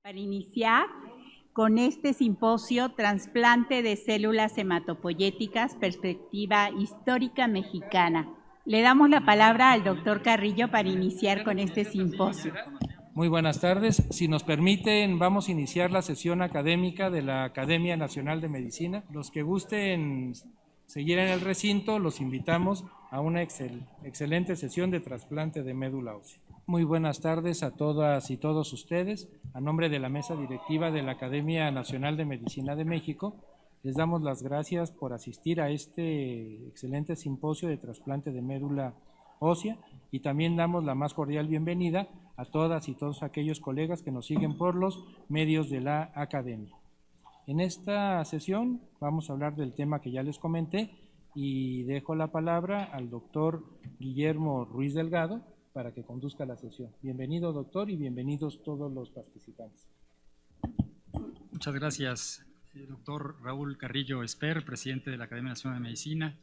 Para iniciar con este simposio, trasplante de células hematopoyéticas, perspectiva histórica mexicana. Le damos la palabra al doctor Carrillo para iniciar con este simposio. Muy buenas tardes. Si nos permiten, vamos a iniciar la sesión académica de la Academia Nacional de Medicina. Los que gusten seguir en el recinto, los invitamos a una excelente sesión de trasplante de médula ósea. Muy buenas tardes a todas y todos ustedes. A nombre de la mesa directiva de la Academia Nacional de Medicina de México, les damos las gracias por asistir a este excelente simposio de trasplante de médula ósea y también damos la más cordial bienvenida a todas y todos aquellos colegas que nos siguen por los medios de la Academia. En esta sesión vamos a hablar del tema que ya les comenté y dejo la palabra al doctor Guillermo Ruiz Delgado para que conduzca la sesión. Bienvenido, doctor, y bienvenidos todos los participantes. Muchas gracias, doctor Raúl Carrillo Esper, presidente de la Academia Nacional de Medicina.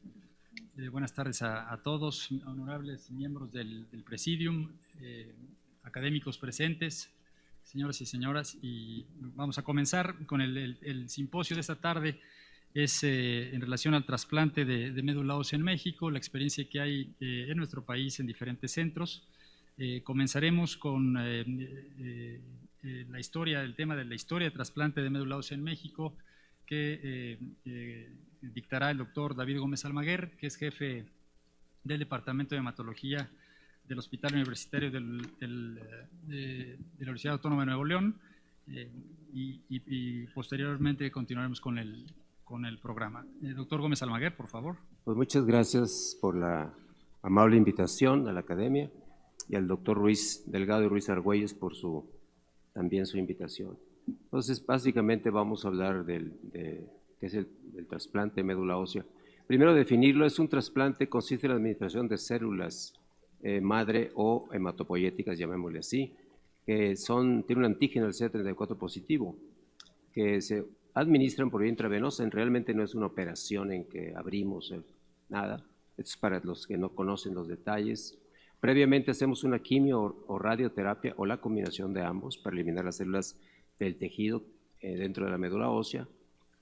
Buenas tardes a todos, honorables miembros del Presidium, académicos presentes, señoras y señoras, y vamos a comenzar con el simposio de esta tarde. Es en relación al trasplante de médula ósea en México, la experiencia que hay en nuestro país en diferentes centros. Comenzaremos con la historia, el tema de la historia de trasplante de médula ósea en México, que dictará el doctor David Gómez Almaguer, que es jefe del Departamento de Hematología del Hospital Universitario de la Universidad Autónoma de Nuevo León, y posteriormente continuaremos con el programa. Doctor Gómez Almaguer, por favor. Pues muchas gracias por la amable invitación a la Academia y al doctor Ruiz Delgado y Ruiz Argüelles por también su invitación. Entonces, básicamente vamos a hablar qué es el trasplante de médula ósea. Primero, definirlo: es un trasplante, consiste en la administración de células madre o hematopoyéticas, llamémosle así, que tiene un antígeno, el CD34 positivo, que se administran por vía intravenosa. Realmente no es una operación en que abrimos nada. Esto es para los que no conocen los detalles. Previamente hacemos una quimio o radioterapia o la combinación de ambos para eliminar las células del tejido dentro de la médula ósea,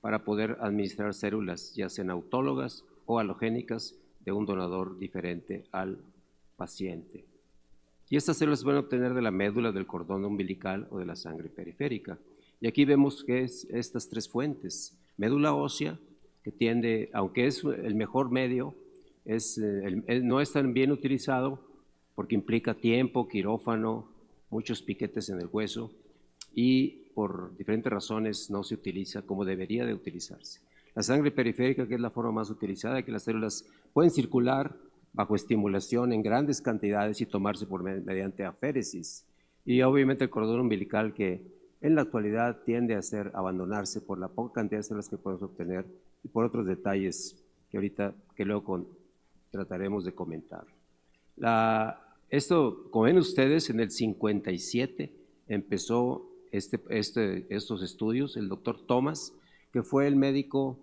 para poder administrar células ya sean autólogas o halogénicas de un donador diferente al paciente. Y estas células se pueden obtener de la médula, del cordón umbilical o de la sangre periférica. Y aquí vemos que es estas tres fuentes: médula ósea, que tiende, aunque es el mejor medio, no es tan bien utilizado porque implica tiempo, quirófano, muchos piquetes en el hueso, y por diferentes razones no se utiliza como debería de utilizarse. La sangre periférica, que es la forma más utilizada, que las células pueden circular bajo estimulación en grandes cantidades y tomarse mediante aféresis. Y obviamente el cordón umbilical, que en la actualidad tiende a abandonarse por la poca cantidad de células que podemos obtener y por otros detalles que luego trataremos de comentar. Como ven ustedes, en el 57 empezó estos estudios. El doctor Thomas, que fue el médico,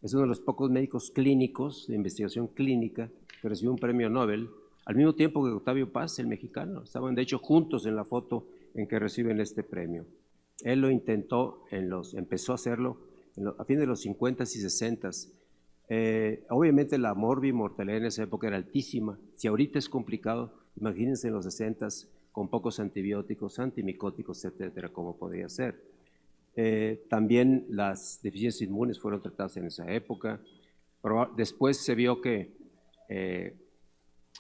es uno de los pocos médicos clínicos de investigación clínica que recibió un premio Nobel, al mismo tiempo que Octavio Paz, el mexicano. Estaban de hecho juntos en la foto en que reciben este premio. Él lo intentó, empezó a hacerlo a fines de los 50s y 60s. Obviamente la mortalidad en esa época era altísima. Si ahorita es complicado, imagínense en los 60s, con pocos antibióticos, antimicóticos, etcétera, cómo podría ser. También las deficiencias inmunes fueron tratadas en esa época. Después se vio que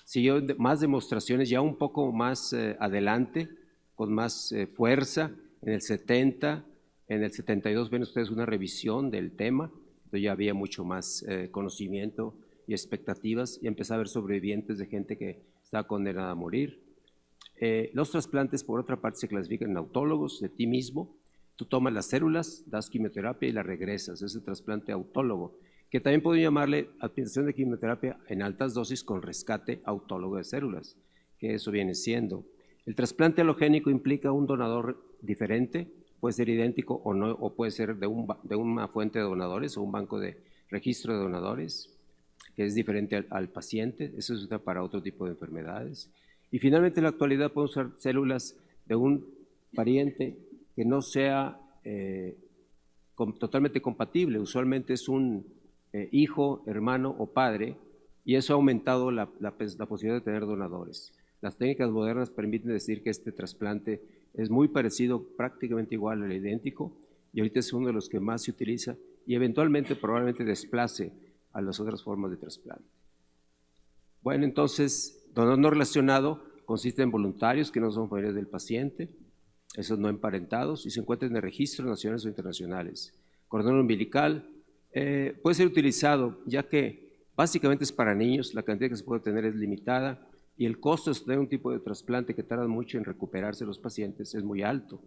siguió más demostraciones ya un poco más adelante, con más fuerza. En el 70, en el 72 ven ustedes una revisión del tema. Entonces ya había mucho más conocimiento y expectativas, y empezó a haber sobrevivientes de gente que estaba condenada a morir. Los trasplantes, por otra parte, se clasifican en autólogos de ti mismo. Tú tomas las células, das quimioterapia y las regresas. Es el trasplante autólogo, que también pueden llamarle administración de quimioterapia en altas dosis con rescate autólogo de células, que eso viene siendo. El trasplante halogénico implica un donador diferente, puede ser idéntico o no, o puede ser de una fuente de donadores o un banco de registro de donadores, que es diferente al paciente. Eso se usa para otro tipo de enfermedades. Y finalmente, en la actualidad podemos usar células de un pariente que no sea totalmente compatible. Usualmente es un hijo, hermano o padre, y eso ha aumentado la posibilidad de tener donadores. Las técnicas modernas permiten decir que este trasplante es muy parecido, prácticamente igual al idéntico, y ahorita es uno de los que más se utiliza y eventualmente probablemente desplace a las otras formas de trasplante. Bueno, entonces, donador no relacionado consiste en voluntarios que no son familiares del paciente, esos no emparentados, y se encuentran en registros nacionales o internacionales. Cordón umbilical puede ser utilizado, ya que básicamente es para niños, la cantidad que se puede tener es limitada, y el costo de tener un tipo de trasplante que tarda mucho en recuperarse los pacientes es muy alto,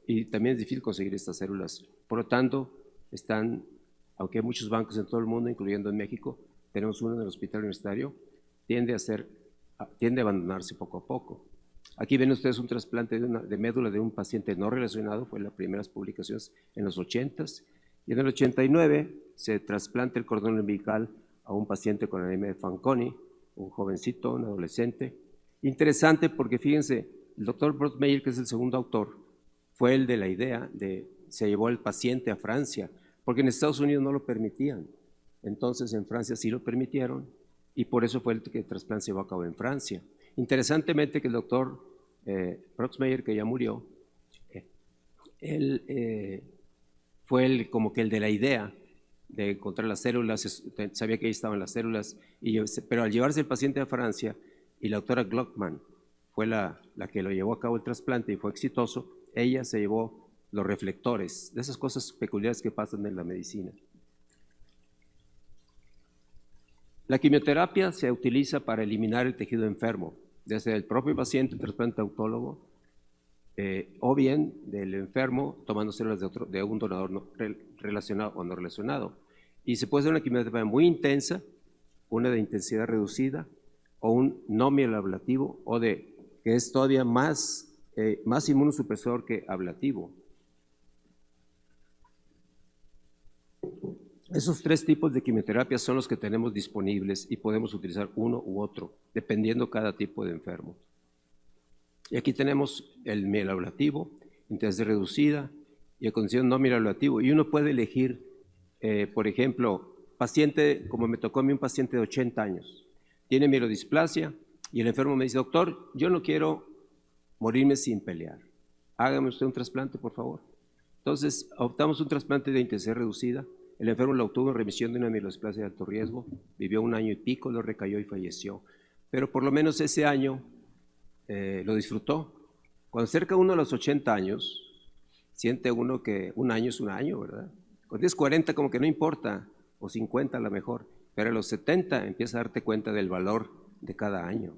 y también es difícil conseguir estas células. Por lo tanto, aunque hay muchos bancos en todo el mundo, incluyendo en México, tenemos uno en el Hospital Universitario, tiende a abandonarse poco a poco. Aquí ven ustedes un trasplante de médula de un paciente no relacionado, fue las primeras publicaciones en los 80s, y en el 89 se trasplanta el cordón umbilical a un paciente con anemia de Fanconi, un jovencito, un adolescente. Interesante porque fíjense, el doctor Brotmeyer, que es el segundo autor, fue el de la idea se llevó al paciente a Francia, porque en Estados Unidos no lo permitían. Entonces en Francia sí lo permitieron, y por eso fue el que el trasplante se llevó a cabo en Francia. Interesantemente que el doctor Proxmeyer, que ya murió, él fue como que el de la idea de encontrar las células, sabía que ahí estaban las células, pero al llevarse el paciente a Francia, y la doctora Glockman fue la que lo llevó a cabo el trasplante y fue exitoso, ella se llevó los reflectores, de esas cosas peculiares que pasan en la medicina. La quimioterapia se utiliza para eliminar el tejido enfermo, desde el propio paciente, el trasplante autólogo, o bien del enfermo tomando células de un donador relacionado o no relacionado. Y se puede hacer una quimioterapia muy intensa, una de intensidad reducida, o un no mieloablativo, o que es todavía más inmunosupresor que ablativo. Esos tres tipos de quimioterapia son los que tenemos disponibles y podemos utilizar uno u otro, dependiendo cada tipo de enfermo. Y aquí tenemos el mieloablativo, intensidad reducida y a condición no mieloablativo. Y uno puede elegir, por ejemplo, paciente, como me tocó a mí, un paciente de 80 años, tiene mielodisplasia y el enfermo me dice, doctor, yo no quiero morirme sin pelear, hágame usted un trasplante, por favor. Entonces, optamos un trasplante de intensidad reducida. El enfermo lo obtuvo en remisión de una mielodisplasia de alto riesgo, vivió 1 año y pico, lo recayó y falleció. Pero por lo menos ese año lo disfrutó. Cuando cerca uno a los 80 años, siente uno que un año es un año, ¿verdad? Cuando tienes 40 como que no importa, o 50 a lo mejor, pero a los 70 empiezas a darte cuenta del valor de cada año.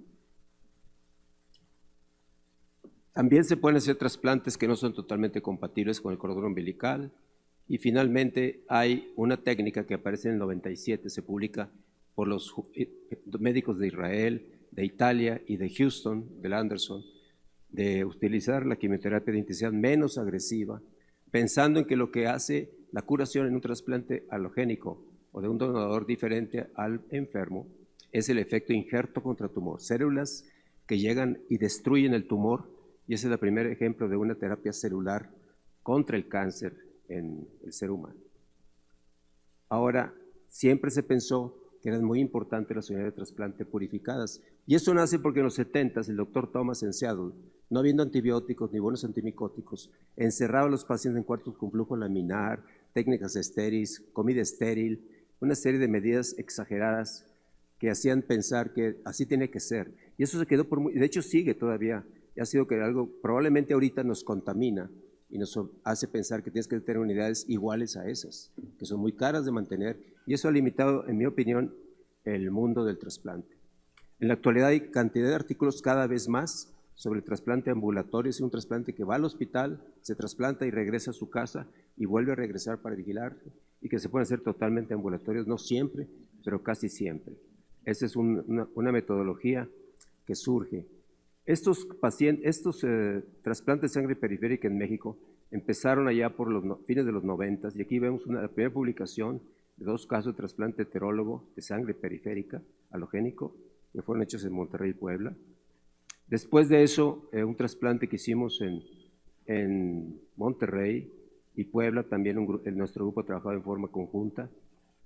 También se pueden hacer trasplantes que no son totalmente compatibles con el cordón umbilical. Y finalmente hay una técnica que aparece en el 97, se publica por los médicos de Israel, de Italia y de Houston, del Anderson, de utilizar la quimioterapia de intensidad menos agresiva, pensando en que lo que hace la curación en un trasplante alogénico o de un donador diferente al enfermo es el efecto injerto contra tumor, células que llegan y destruyen el tumor, y ese es el primer ejemplo de una terapia celular contra el cáncer en el ser humano. Ahora, siempre se pensó que eran muy importantes las unidades de trasplante purificadas, y eso nace porque en los 70s el doctor Thomas en Seattle, no habiendo antibióticos ni buenos antimicóticos, encerraba a los pacientes en cuartos con flujo laminar, técnicas estériles, comida estéril, una serie de medidas exageradas que hacían pensar que así tiene que ser, y eso se quedó de hecho sigue todavía, y ha sido que algo probablemente ahorita nos contamina y nos hace pensar que tienes que tener unidades iguales a esas, que son muy caras de mantener, y eso ha limitado, en mi opinión, el mundo del trasplante. En la actualidad hay cantidad de artículos cada vez más sobre el trasplante ambulatorio, es un trasplante que va al hospital, se trasplanta y regresa a su casa y vuelve a regresar para vigilar, y que se pueden hacer totalmente ambulatorios, no siempre, pero casi siempre. Esa es una metodología que surge. Estos trasplantes de sangre periférica en México empezaron allá por los fines de los 90, y aquí vemos la primera publicación de 2 casos de trasplante heterólogo de sangre periférica halogénico que fueron hechos en Monterrey y Puebla. Después de eso, un trasplante que hicimos en Monterrey y Puebla, también nuestro grupo ha trabajado en forma conjunta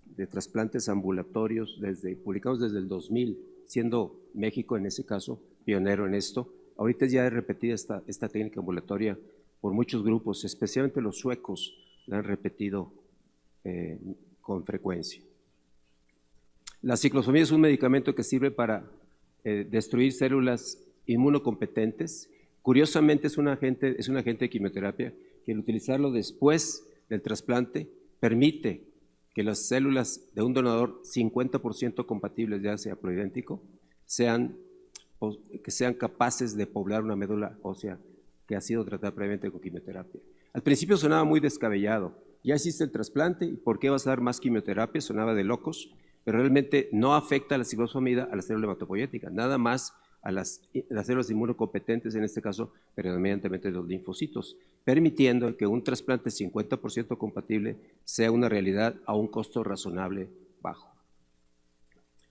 de trasplantes ambulatorios, publicados desde el 2000, siendo México en ese caso pionero en esto. Ahorita ya es repetida esta técnica ambulatoria por muchos grupos, especialmente los suecos la han repetido con frecuencia. La ciclosomía es un medicamento que sirve para destruir células inmunocompetentes. Curiosamente es un agente de quimioterapia que al utilizarlo después del trasplante permite que las células de un donador 50% compatibles, ya sea proidéntico, que sean capaces de poblar una médula ósea que ha sido tratada previamente con quimioterapia. Al principio sonaba muy descabellado, ya existe el trasplante, ¿y por qué vas a dar más quimioterapia? Sonaba de locos, pero realmente no afecta a la ciclosomida a la célula hematopoyética, nada más a las células inmunocompetentes, en este caso predominantemente los linfocitos, permitiendo que un trasplante 50% compatible sea una realidad a un costo razonable bajo.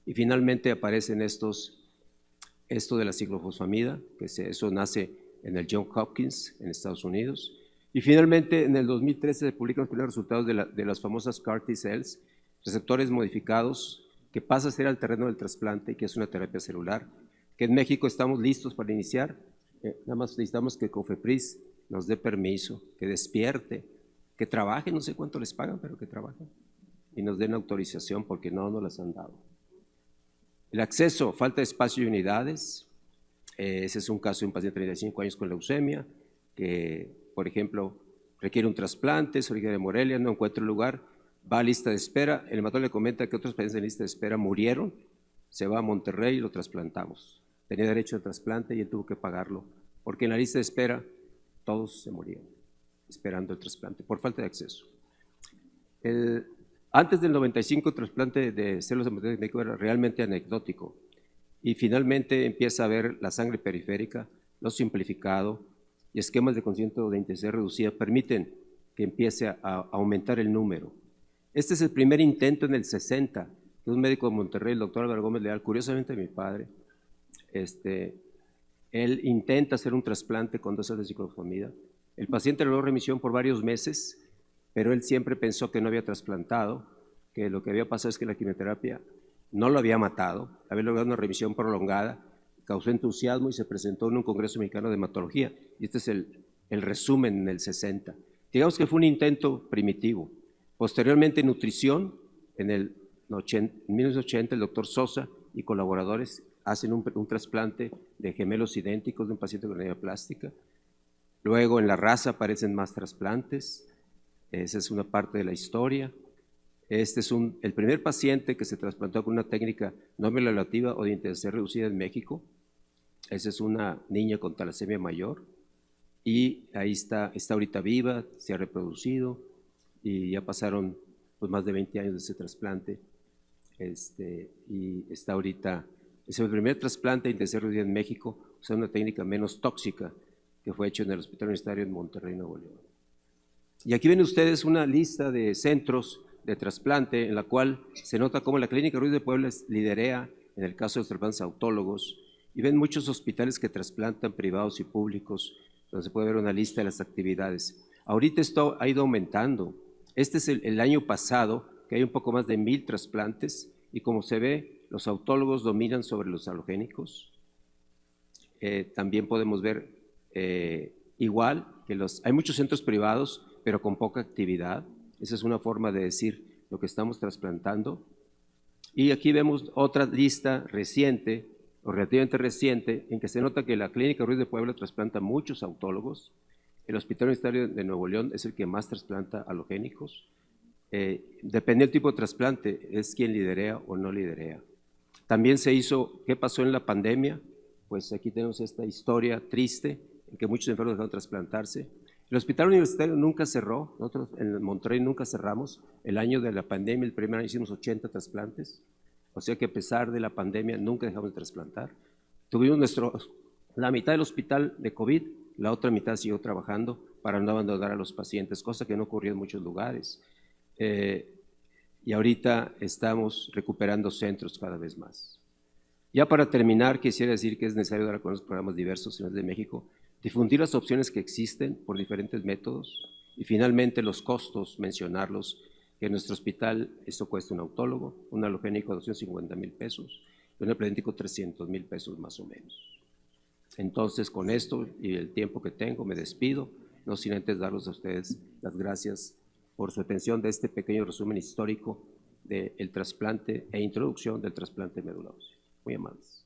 Y finalmente aparecen esto de la ciclofosfamida, eso nace en el Johns Hopkins en Estados Unidos. Y finalmente en el 2013 se publican los primeros resultados de las famosas CAR T-cells, receptores modificados, que pasa a ser al terreno del trasplante, que es una terapia celular, que en México estamos listos para iniciar. Nada más necesitamos que COFEPRIS nos dé permiso, que despierte, que trabaje, no sé cuánto les pagan, pero que trabajen y nos den autorización porque no nos las han dado. El acceso, falta de espacio y unidades. Ese es un caso de un paciente de 35 años con leucemia, que, por ejemplo, requiere un trasplante, es originario de Morelia, no encuentra lugar, va a lista de espera. El hematólogo le comenta que otros pacientes en lista de espera murieron, se va a Monterrey y lo trasplantamos. Tenía derecho al trasplante y él tuvo que pagarlo, porque en la lista de espera todos se morían esperando el trasplante por falta de acceso. Antes del 95 el trasplante de células hematopoyéticas en México era realmente anecdótico y finalmente empieza a ver la sangre periférica, lo simplificado y esquemas de consentimiento de intensidad reducida permiten que empiece a aumentar el número. Este es el primer intento en el 60 de un médico de Monterrey, el doctor Álvaro Gómez Leal, curiosamente mi padre. Él intenta hacer un trasplante con dosis de ciclofosfamida. El paciente logró remisión por varios meses, pero él siempre pensó que no había trasplantado, que lo que había pasado es que la quimioterapia no lo había matado, había logrado una remisión prolongada, causó entusiasmo y se presentó en un congreso mexicano de hematología. Y este es el resumen en el 60. Digamos que fue un intento primitivo. Posteriormente, nutrición, en 1980, el doctor Sosa y colaboradores hacen un trasplante de gemelos idénticos de un paciente con anemia plástica. Luego en la raza aparecen más trasplantes. Esa es una parte de la historia. Este es el primer paciente que se trasplantó con una técnica no violativa o de intensidad reducida en México. Esa es una niña con talasemia mayor y ahí está ahorita viva, se ha reproducido y ya pasaron pues, más de 20 años de ese trasplante y está ahorita, es el primer trasplante de intensidad reducida en México, o sea, una técnica menos tóxica que fue hecho en el Hospital Universitario en Monterrey, Nuevo León. Y aquí ven ustedes una lista de centros de trasplante en la cual se nota cómo la Clínica Ruiz de Puebla liderea en el caso de los trasplantes autólogos y ven muchos hospitales que trasplantan privados y públicos, donde se puede ver una lista de las actividades. Ahorita esto ha ido aumentando. Este es el año pasado, que hay un poco más de 1000 trasplantes y como se ve, los autólogos dominan sobre los halogénicos. También podemos ver igual que hay muchos centros privados, pero con poca actividad. Esa es una forma de decir lo que estamos trasplantando. Y aquí vemos otra lista reciente, o relativamente reciente, en que se nota que la Clínica Ruiz de Puebla trasplanta muchos autólogos. El Hospital Universitario de Nuevo León es el que más trasplanta halogénicos. Depende del tipo de trasplante, es quien liderea o no liderea. También se hizo, ¿qué pasó en la pandemia? Pues aquí tenemos esta historia triste, en que muchos enfermos dejaron de trasplantarse. El Hospital Universitario nunca cerró, nosotros en Monterrey nunca cerramos. El año de la pandemia, el primer año hicimos 80 trasplantes, o sea que a pesar de la pandemia nunca dejamos de trasplantar. Tuvimos la mitad del hospital de COVID, la otra mitad siguió trabajando para no abandonar a los pacientes, cosa que no ocurrió en muchos lugares. Y ahorita estamos recuperando centros cada vez más. Ya para terminar, quisiera decir que es necesario dar a conocer los programas diversos en el de México, difundir las opciones que existen por diferentes métodos y finalmente los costos, mencionarlos, que en nuestro hospital esto cuesta un autólogo, un halogénico 250,000 pesos y un epidéntico 300,000 pesos más o menos. Entonces, con esto y el tiempo que tengo, me despido, no sin antes darles a ustedes las gracias por su atención de este pequeño resumen histórico del trasplante e introducción del trasplante de médula ósea. Muy amables.